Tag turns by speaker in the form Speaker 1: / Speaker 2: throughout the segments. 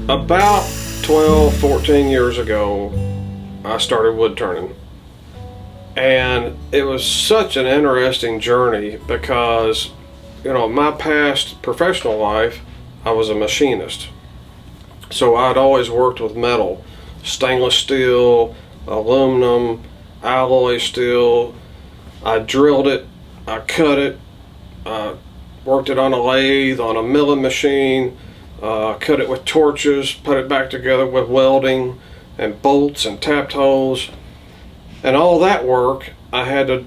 Speaker 1: About 12, 14 years ago, I started wood turning. And it was such an interesting journey because, my past professional life, I was a machinist. So I'd always worked with metal, stainless steel, aluminum, alloy steel. I drilled it, I cut it, worked it on a lathe, on a milling machine, cut it with torches, put it back together with welding and bolts and tapped holes. And all that work, I had to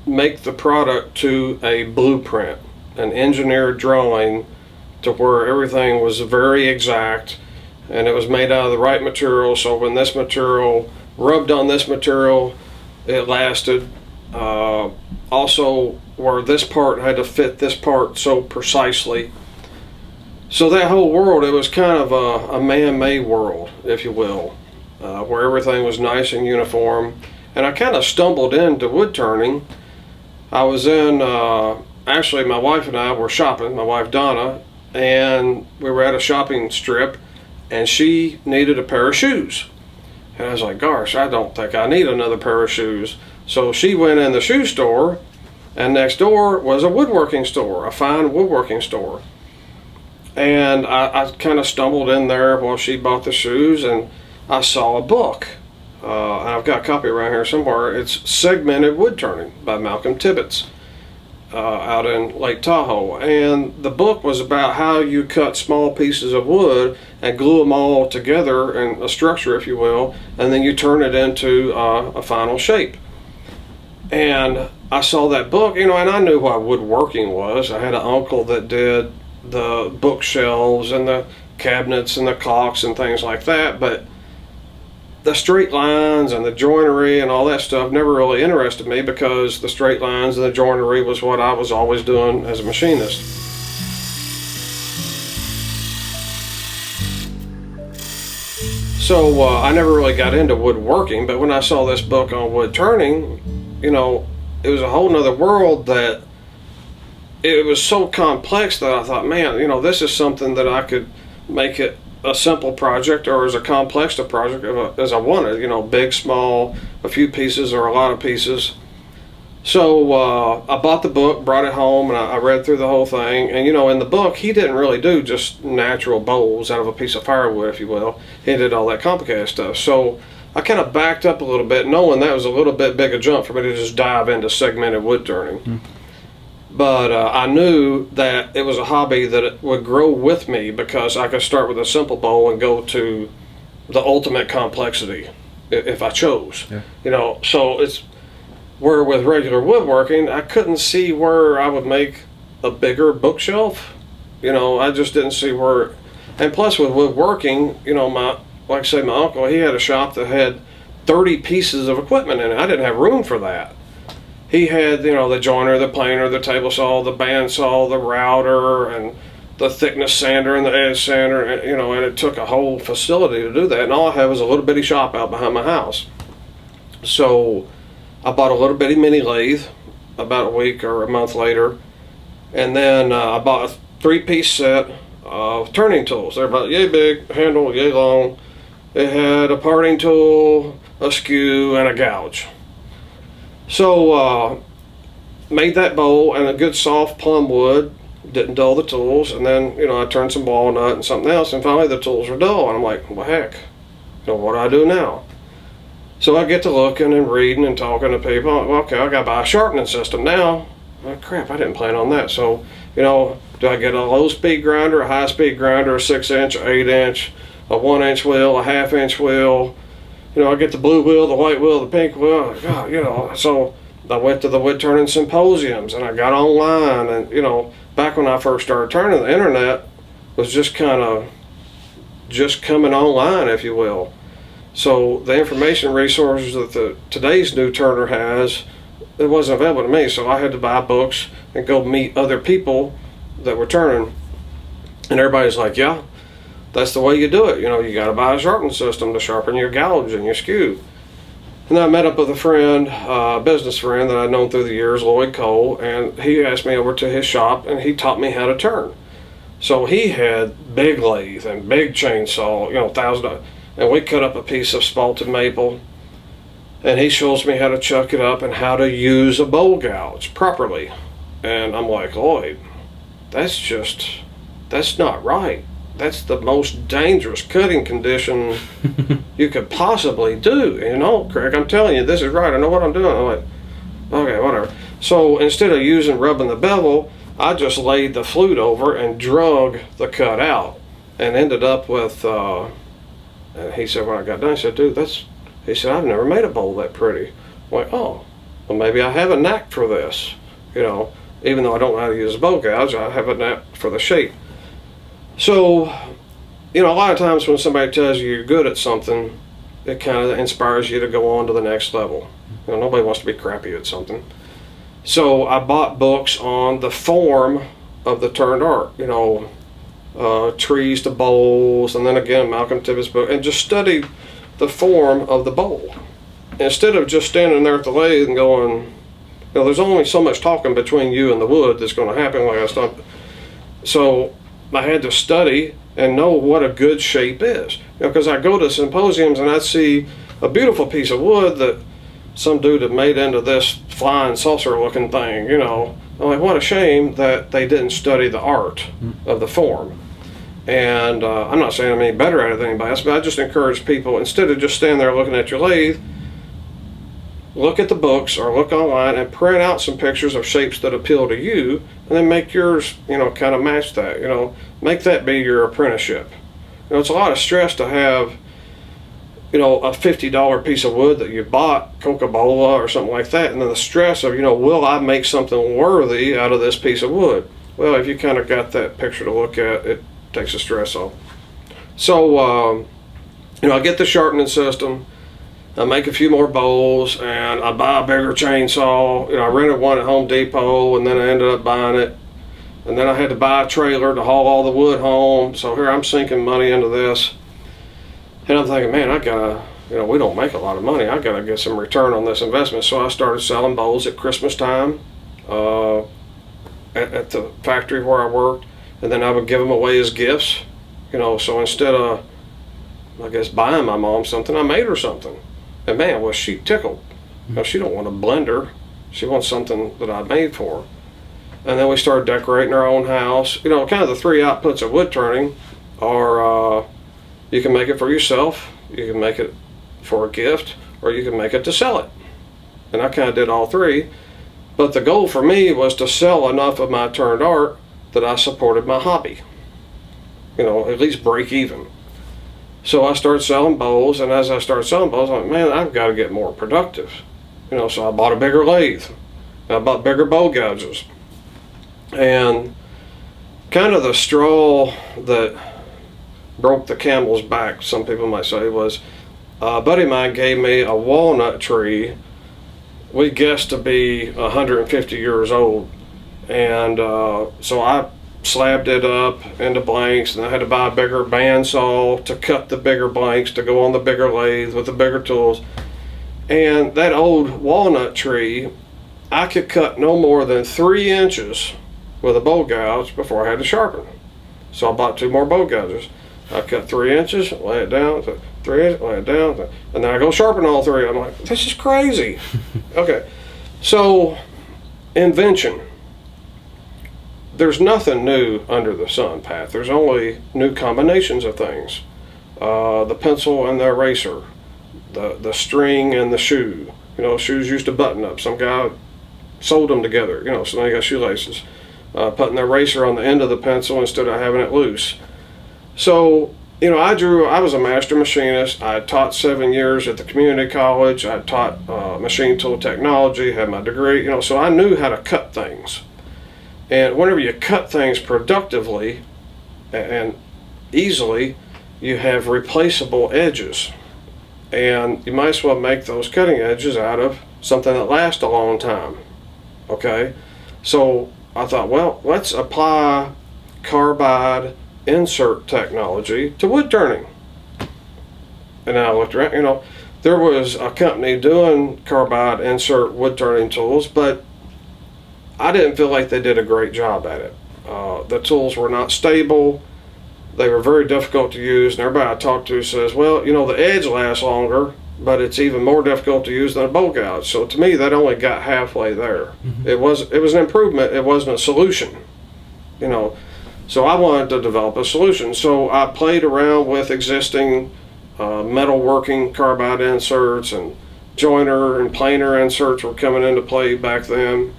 Speaker 1: make the product to a blueprint, an engineered drawing to where everything was very exact and it was made out of the right material, so when this material rubbed on this material, it lasted. Also, where this part had to fit this part so precisely. So that whole world, it was kind of a man-made world, if you will, where everything was nice and uniform. And I kind of stumbled into wood turning. I was in, actually my wife and I were shopping, my wife Donna, and we were at a shopping strip, and she needed a pair of shoes. And I was like, gosh, I don't think I need another pair of shoes. So she went in the shoe store, and next door was a woodworking store, a fine woodworking store. And I kind of stumbled in there while she bought the shoes, and I saw a book. I've got a copy around here somewhere. It's Segmented Wood Turning by Malcolm Tibbetts out in Lake Tahoe. And the book was about how you cut small pieces of wood and glue them all together in a structure, if you will, and then you turn it into a final shape. And I saw that book, and I knew what woodworking was. I had an uncle that did the bookshelves and the cabinets and the clocks and things like that, but the straight lines and the joinery and all that stuff never really interested me because the straight lines and the joinery was what I was always doing as a machinist. So I never really got into woodworking, but when I saw this book on wood turning, it was a whole nother world that it was so complex that I thought, man, this is something that I could make it a simple project or as a complex a project as I wanted, big, small, a few pieces or a lot of pieces. So I bought the book, brought it home, and I read through the whole thing. And in the book, he didn't really do just natural bowls out of a piece of firewood, if you will. He did all that complicated stuff. So I kind of backed up a little bit, knowing that was a little bit big a jump for me to just dive into segmented wood turning. Mm-hmm. But I knew that it was a hobby that it would grow with me because I could start with a simple bowl and go to the ultimate complexity if I chose. Yeah. So it's where with regular woodworking, I couldn't see where I would make a bigger bookshelf. I just didn't see where. And plus with woodworking, my uncle, he had a shop that had 30 pieces of equipment in it. I didn't have room for that. He had, the joiner, the planer, the table saw, the bandsaw, the router, and the thickness sander and the edge sander, and it took a whole facility to do that. And all I had was a little bitty shop out behind my house. So I bought a little bitty mini lathe about a week or a month later, and then I bought a 3-piece set of turning tools. They're about yay big, handle yay long. It had a parting tool, a skew, and a gouge. So made that bowl and a good soft plum wood, didn't dull the tools, and then I turned some walnut and something else, and finally the tools were dull, and I'm like, well heck, what do I do now? So I get to looking and reading and talking to people. Well, okay, I gotta buy a sharpening system now. Oh, crap, I didn't plan on that. So do I get a low speed grinder, a high speed grinder, a 6-inch, 8-inch, a 1-inch wheel, a 1/2-inch wheel? I get the blue wheel, the white wheel, the pink wheel. God, so I went to the wood turning symposiums and I got online. And back when I first started turning, the internet was just kind of just coming online, if you will. So the information resources that today's new turner has, it wasn't available to me. So I had to buy books and go meet other people that were turning. And everybody's like, yeah, that's the way you do it. You got to buy a sharpening system to sharpen your gouge and your skew. And I met up with a friend, a business friend that I'd known through the years, Lloyd Cole, and he asked me over to his shop and he taught me how to turn. So he had big lathe and big chainsaw, $1,000, and we cut up a piece of spalted maple, and he shows me how to chuck it up and how to use a bowl gouge properly. And I'm like, Lloyd, that's not right. That's the most dangerous cutting condition you could possibly do. Craig, I'm telling you, this is right. I know what I'm doing. I'm like, okay, whatever. So instead of rubbing the bevel, I just laid the flute over and drug the cut out, and ended up with, and he said when I got done, he said, dude, he said, I've never made a bowl that pretty. I'm like, oh, well maybe I have a knack for this. Even though I don't know how to use a bowl gouge, I have a knack for the shape. So, a lot of times when somebody tells you you're good at something, it kind of inspires you to go on to the next level. Nobody wants to be crappy at something. So I bought books on the form of the turned arc, trees to bowls, and then again Malcolm Tippett's book, and just studied the form of the bowl. Instead of just standing there at the lathe and going, there's only so much talking between you and the wood that's going to happen like I stopped. So I had to study and know what a good shape is. Because I go to symposiums and I see a beautiful piece of wood that some dude had made into this flying saucer looking thing, I'm like, what a shame that they didn't study the art of the form. And I'm not saying I'm any better at it than anybody else, but I just encourage people, instead of just standing there looking at your lathe, look at the books or look online and print out some pictures of shapes that appeal to you, and then make yours, kind of match that. Make that be your apprenticeship. It's a lot of stress to have, a $50 piece of wood that you bought, Coca-Cola or something like that, and then the stress of, will I make something worthy out of this piece of wood? Well, if you kind of got that picture to look at, it takes the stress off. So, I get the sharpening system. I make a few more bowls, and I buy a bigger chainsaw. I rented one at Home Depot, and then I ended up buying it. And then I had to buy a trailer to haul all the wood home. So here I'm sinking money into this. And I'm thinking, man, I gotta, we don't make a lot of money. I gotta get some return on this investment. So I started selling bowls at Christmas time at the factory where I worked. And then I would give them away as gifts. So instead of, I guess, buying my mom something, I made her something. And man, was she tickled. She don't want a blender. She wants something that I made for her. And then we started decorating our own house. Kind of the three outputs of wood turning are you can make it for yourself, you can make it for a gift, or you can make it to sell it. And I kind of did all three. But the goal for me was to sell enough of my turned art that I supported my hobby. At least break even. So I started selling bowls, and as I started selling bowls, I'm like, man, I've got to get more productive. So I bought a bigger lathe. I bought bigger bowl gouges. And kind of the straw that broke the camel's back, some people might say, was a buddy of mine gave me a walnut tree we guessed to be 150 years old. And so I slabbed it up into blanks, and I had to buy a bigger bandsaw to cut the bigger blanks to go on the bigger lathe with the bigger tools. And that old walnut tree, I could cut no more than 3 inches with a bowl gouge before I had to sharpen. So I bought 2 more bowl gouges. I cut 3 inches, lay it down, 3 inches, lay it down, and then I go sharpen all 3. I'm like, this is crazy. Okay, so invention. There's nothing new under the sun, Pat. There's only new combinations of things. The pencil and the eraser, the string and the shoe. Shoes used to button up. Some guy sewed them together, so now you got shoelaces. Putting the eraser on the end of the pencil instead of having it loose. So, I was a master machinist. I taught 7 years at the community college. I taught machine tool technology, had my degree, so I knew how to cut things. And whenever you cut things productively and easily, you have replaceable edges. And you might as well make those cutting edges out of something that lasts a long time. Okay? So I thought, well, let's apply carbide insert technology to wood turning. And I looked around, there was a company doing carbide insert wood turning tools, but I didn't feel like they did a great job at it. The tools were not stable. They were very difficult to use, and everybody I talked to says, well, you know, the edge lasts longer, but it's even more difficult to use than a bolt gouge. So to me, that only got halfway there. Mm-hmm. It was an improvement. It wasn't a solution, you know. So I wanted to develop a solution. So I played around with existing metalworking carbide inserts, and joiner and planer inserts were coming into play back then,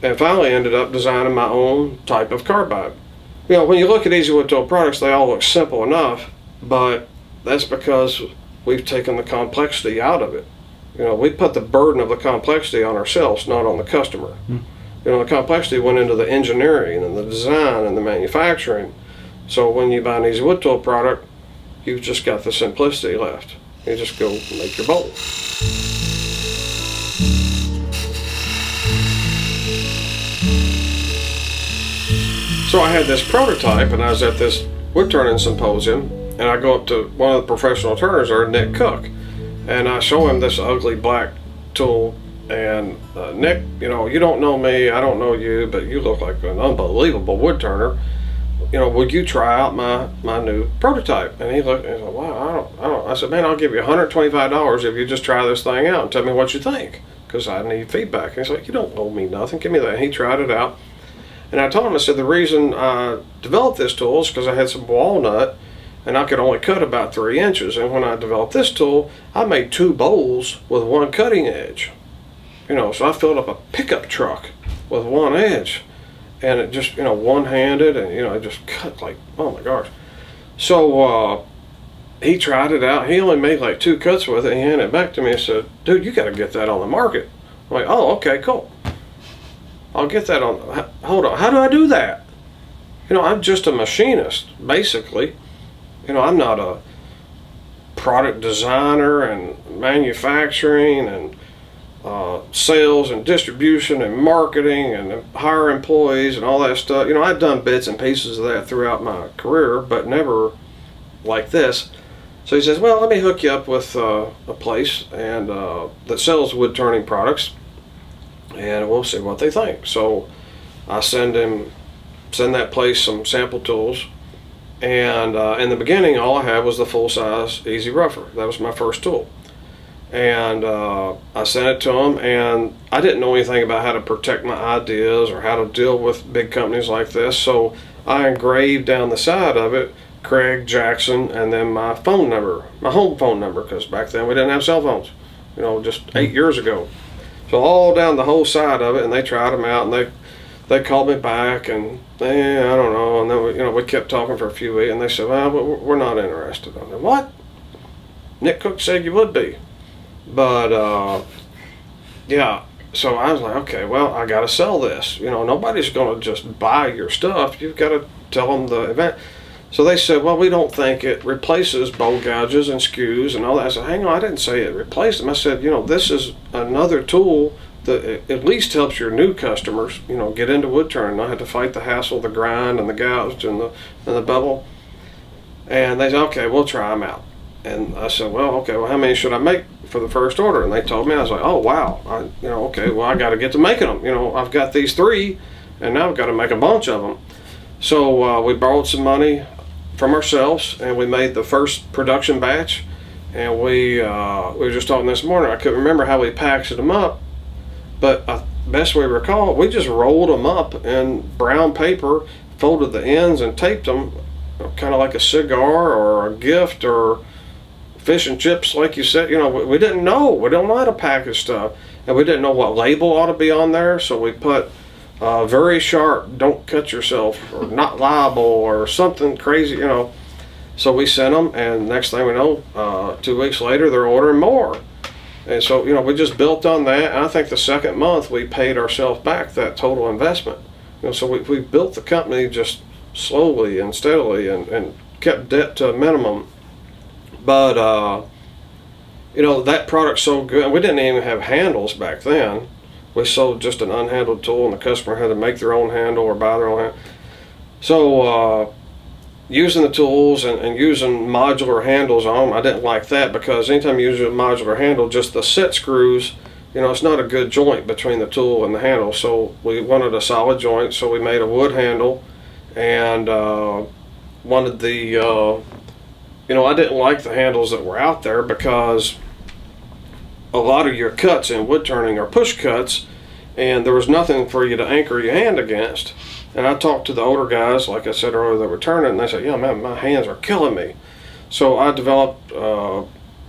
Speaker 1: and finally ended up designing my own type of carbide. You know, when you look at Easy Wood Tool products, they all look simple enough, but that's because we've taken the complexity out of it. You know, we put the burden of the complexity on ourselves, not on the customer. Mm-hmm. You know, the complexity went into the engineering and the design and the manufacturing. So when you buy an Easy Wood Tool product, you've just got the simplicity left. You just go make your bolt. So I had this prototype, and I was at this wood turning symposium, and I go up to one of the professional turners there, Nick Cook, and I show him this ugly black tool. And Nick, you know, you don't know me, I don't know you, but you look like an unbelievable wood turner. You know, would you try out my new prototype? And he looked and he said, wow, I don't. I said, man, I'll give you $125 if you just try this thing out and tell me what you think, because I need feedback. And he's like, you don't owe me nothing, give me that. And he tried it out. And I told him, I said, the reason I developed this tool is because I had some walnut, and I could only cut about 3 inches. And when I developed this tool, I made 2 bowls with 1 cutting edge. You know, so I filled up a pickup truck with 1 edge, and it just, you know, one-handed, and, you know, it just cut like, oh my gosh. So he tried it out. He only made like 2 cuts with it. He handed it back to me and said, dude, you got to get that on the market. I'm like, oh, okay, cool. I'll get that on. Hold on, how do I do that? You know, I'm just a machinist, basically. You know, I'm not a product designer and manufacturing and sales and distribution and marketing and hire employees and all that stuff. You know, I've done bits and pieces of that throughout my career, but never like this. So he says, well, let me hook you up with a place and that sells wood turning products, and we'll see what they think. So I send that place some sample tools, and in the beginning all I had was the full-size Easy Rougher. That was my first tool. And I sent it to them, and I didn't know anything about how to protect my ideas or how to deal with big companies like this. So I engraved down the side of it Craig Jackson and then my phone number, my home phone number, because back then we didn't have cell phones, you know, just 8 years ago. So all down the whole side of it, and they tried them out, and they called me back, and I don't know, and then we kept talking for a few weeks, and they said, well, we're not interested. I said, what? Nick Cook said you would be. But yeah, so I was like, okay, well, I got to sell this. You know, nobody's going to just buy your stuff. You've got to tell them the event. So they said, well, we don't think it replaces bolt gouges and skews and all that. I said, hang on, I didn't say it replaced them. I said, you know, this is another tool that at least helps your new customers, you know, get into wood turning, not have to fight the hassle, the grind and the gouge and the bevel. And they said, okay, we'll try them out. And I said, well, okay, well, how many should I make for the first order? And they told me. I was like, oh, wow. Okay, well, I got to get to making them. You know, I've got these 3, and now I've got to make a bunch of them. So we borrowed some money from ourselves, and we made the first production batch. And we were just talking this morning. I couldn't remember how we packaged them up, but best we recall, we just rolled them up in brown paper, folded the ends, and taped them, kind of like a cigar or a gift or fish and chips, like you said. You know, we didn't know. We don't know how to package stuff, and we didn't know what label ought to be on there. So we put very sharp, don't cut yourself, or not liable, or something crazy. You know, so we sent them, and next thing we know, 2 weeks later, they're ordering more. And so, you know, we just built on that. And I think the second month we paid ourselves back that total investment. You know, so we built the company just slowly and steadily, and kept debt to a minimum. But, you know, that product's so good. We didn't even have handles back then. We sold just an unhandled tool, and the customer had to make their own handle or buy their own handle. So using the tools and using modular handles on them, I didn't like that, because anytime you use a modular handle, just the set screws, it's not a good joint between the tool and the handle. So we wanted a solid joint, so we made a wood handle, and wanted the, I didn't like the handles that were out there, because a lot of your cuts in wood turning are push cuts, and there was nothing for you to anchor your hand against. And I talked to the older guys, like I said earlier, that were turning, and they said, yeah, man, my hands are killing me. So I developed a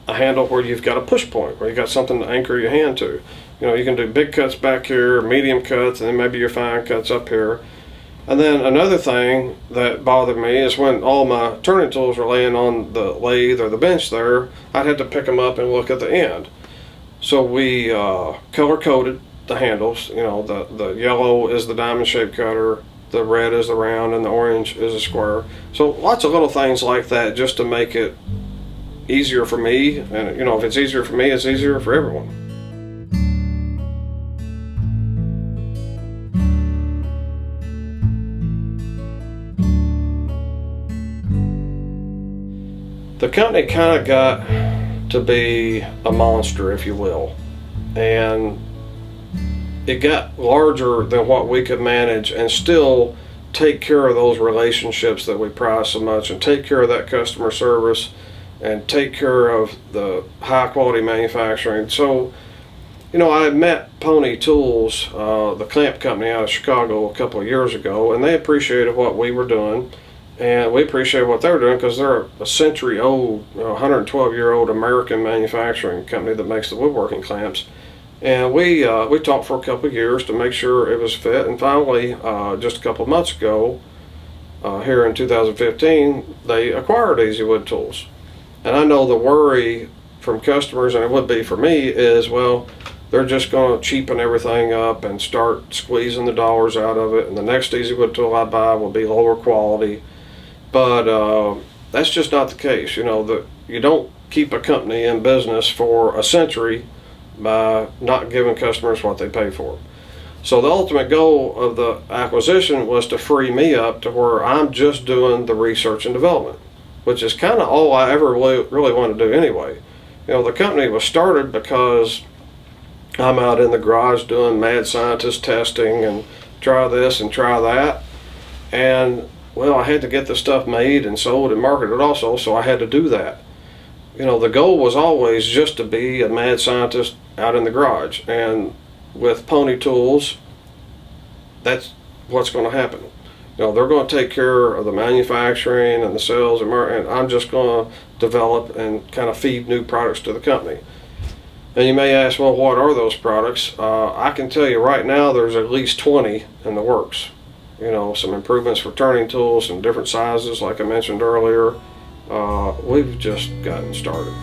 Speaker 1: handle where you've got a push point, where you got something to anchor your hand to. You can do big cuts back here, medium cuts, and then maybe your fine cuts up here. And then another thing that bothered me is when all my turning tools were laying on the lathe or the bench there, I'd have to pick them up and look at the end. So we color coded the handles. The yellow is the diamond shaped cutter, the red is the round, and the orange is a square. So lots of little things like that, just to make it easier for me. And if it's easier for me, it's easier for everyone. The company kind of got to be a monster, if you will, and it got larger than what we could manage and still take care of those relationships that we prize so much, and take care of that customer service, and take care of the high quality manufacturing. So, I had met Pony Tools, the clamp company out of Chicago, a couple of years ago, and they appreciated what we were doing, and we appreciate what they're doing, because they're a century old, 112-year-old American manufacturing company that makes the woodworking clamps. And we talked for a couple of years to make sure it was fit, and finally, just a couple of months ago, here in 2015, they acquired Easy Wood Tools. And I know the worry from customers, and it would be for me, is, well, they're just going to cheapen everything up and start squeezing the dollars out of it, and the next Easy Wood tool I buy will be lower quality. But that's just not the case. You don't keep a company in business for a century by not giving customers what they pay for. So the ultimate goal of the acquisition was to free me up to where I'm just doing the research and development, which is kind of all I ever really want to do anyway. The company was started because I'm out in the garage doing mad scientist testing and try this and try that. And, well, I had to get the stuff made and sold and marketed also, so I had to do that. The goal was always just to be a mad scientist out in the garage. And with Pony Tools, that's what's going to happen. They're going to take care of the manufacturing and the sales and marketing, and I'm just going to develop and kind of feed new products to the company. And you may ask, well, what are those products? I can tell you right now there's at least 20 in the works. Some improvements for turning tools, some different sizes like I mentioned earlier. We've just gotten started.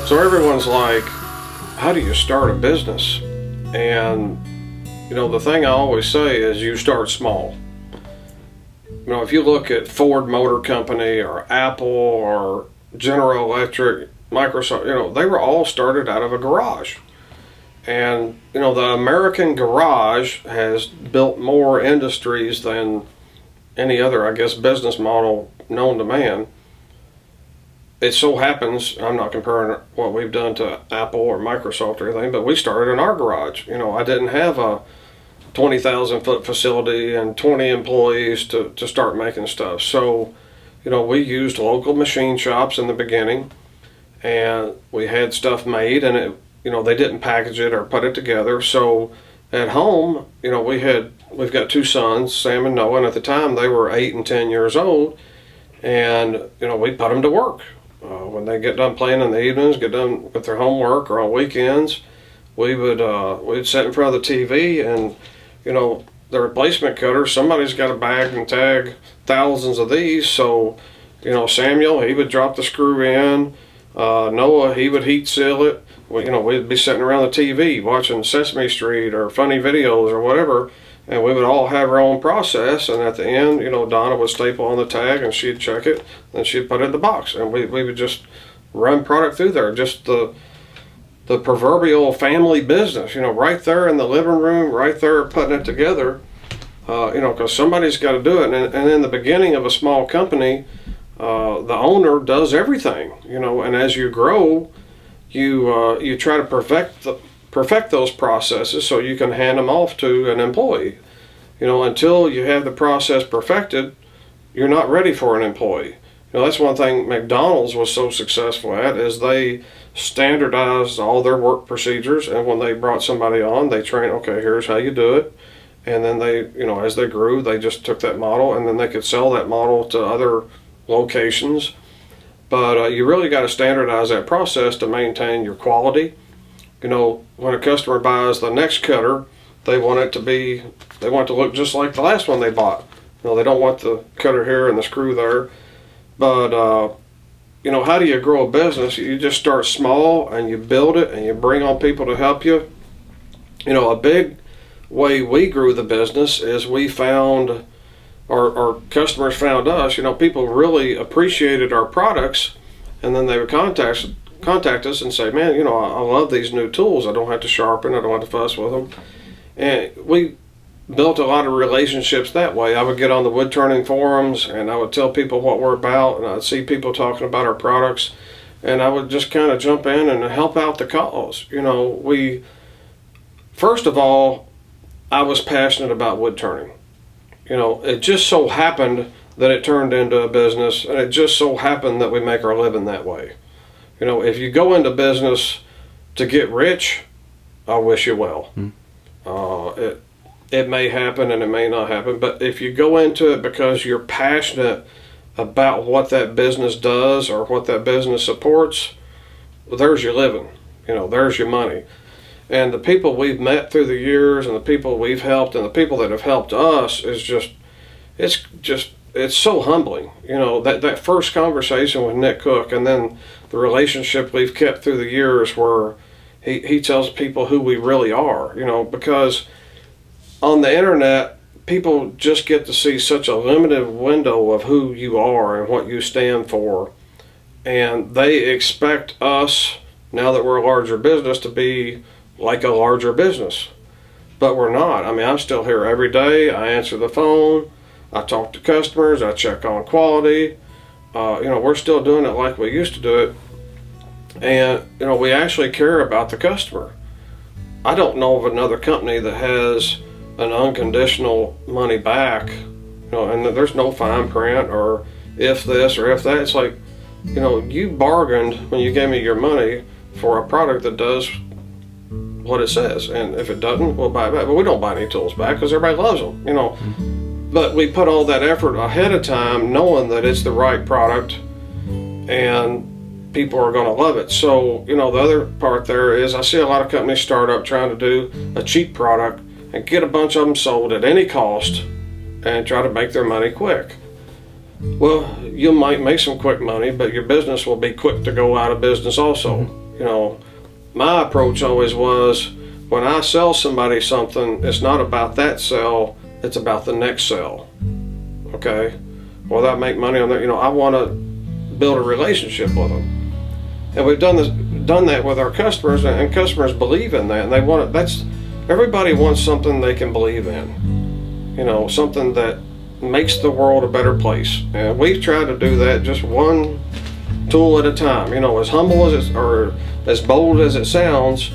Speaker 1: So everyone's like, how do you start a business? And the thing I always say is you start small. If you look at Ford Motor Company or Apple or General Electric, Microsoft, they were all started out of a garage. And, the American garage has built more industries than any other, I guess, business model known to man. It so happens, I'm not comparing what we've done to Apple or Microsoft or anything, but we started in our garage. I didn't have a 20,000 foot facility and 20 employees to start making stuff. So, we used local machine shops in the beginning, and we had stuff made, and they didn't package it or put it together. So at home, we've got two sons, Sam and Noah, and at the time they were 8 and 10 years old, and we put them to work. When they get done playing in the evenings, get done with their homework, or on weekends, we'd sit in front of the TV, and the replacement cutter, somebody's got to bag and tag thousands of these. So Samuel, he would drop the screw in. Noah, he would heat seal it. We'd be sitting around the TV watching Sesame Street or funny videos or whatever, and we would all have our own process. And at the end, Donna would staple on the tag, and she'd check it, and she'd put it in the box, and we would just run product through there. Just the the proverbial family business, right there in the living room, right there putting it together, because somebody's got to do it. And in the beginning of a small company, the owner does everything, and as you grow, you try to perfect those processes so you can hand them off to an employee. Until you have the process perfected, you're not ready for an employee. That's one thing McDonald's was so successful at, is they standardized all their work procedures, and when they brought somebody on, they trained, okay, here's how you do it. And then they, as they grew, they just took that model, and then they could sell that model to other locations. But you really got to standardize that process to maintain your quality. When a customer buys the next cutter, they want it to look just like the last one they bought. They don't want the cutter here and the screw there. But how do you grow a business? You just start small and you build it and you bring on people to help you. A big way we grew the business is we found, our customers found us. People really appreciated our products, and then they would contact us and say, man, I love these new tools. I don't have to sharpen, I don't have to fuss with them. And we built a lot of relationships that way. I would get on the wood turning forums and I would tell people what we're about, and I'd see people talking about our products, and I would just kind of jump in and help out the cause. First of all, I was passionate about wood turning. It just so happened that it turned into a business, and it just so happened that we make our living that way. If you go into business to get rich, I wish you well. It may happen and it may not happen, but if you go into it because you're passionate about what that business does or what that business supports, well, there's your living. There's your money. And the people we've met through the years, and the people we've helped, and the people that have helped us, it's so humbling. That first conversation with Nick Cook, and then the relationship we've kept through the years, where he tells people who we really are. Because on the internet, people just get to see such a limited window of who you are and what you stand for, and they expect us, now that we're a larger business, to be like a larger business, but we're not. I'm still here every day. I answer the phone, I talk to customers, I check on quality. We're still doing it like we used to do it, and we actually care about the customer. I don't know of another company that has an unconditional money back, and there's no fine print or if this or if that. It's like, you bargained when you gave me your money for a product that does what it says, and if it doesn't, we'll buy it back. But we don't buy any tools back because everybody loves them, But we put all that effort ahead of time, knowing that it's the right product and people are going to love it. So, the other part there is, I see a lot of companies start up trying to do a cheap product and get a bunch of them sold at any cost and try to make their money quick. Well, you might make some quick money, but your business will be quick to go out of business also. My approach always was, when I sell somebody something, it's not about that sale, it's about the next sale. Okay? Whether I make money on that, I want to build a relationship with them. And we've done that with our customers, and customers believe in that, and they want it. Everybody wants something they can believe in. Something that makes the world a better place. And we've tried to do that just one tool at a time. As humble as or as bold as it sounds.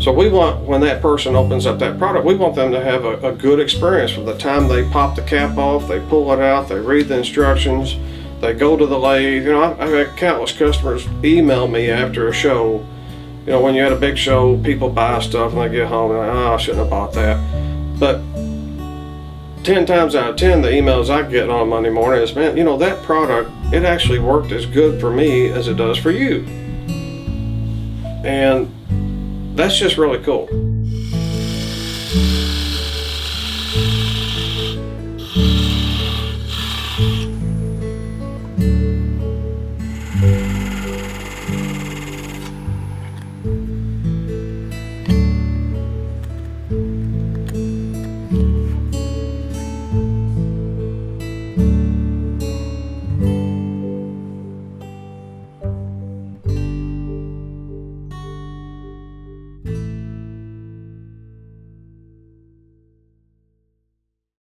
Speaker 1: So we want, when that person opens up that product, we want them to have a good experience from the time they pop the cap off, they pull it out, they read the instructions, they go to the lathe. I've had countless customers email me after a show. When you had a big show, people buy stuff and they get home and I shouldn't have bought that. But 10 times out of 10, the emails I get on Monday morning is, man, that product, it actually worked as good for me as it does for you. And that's just really cool.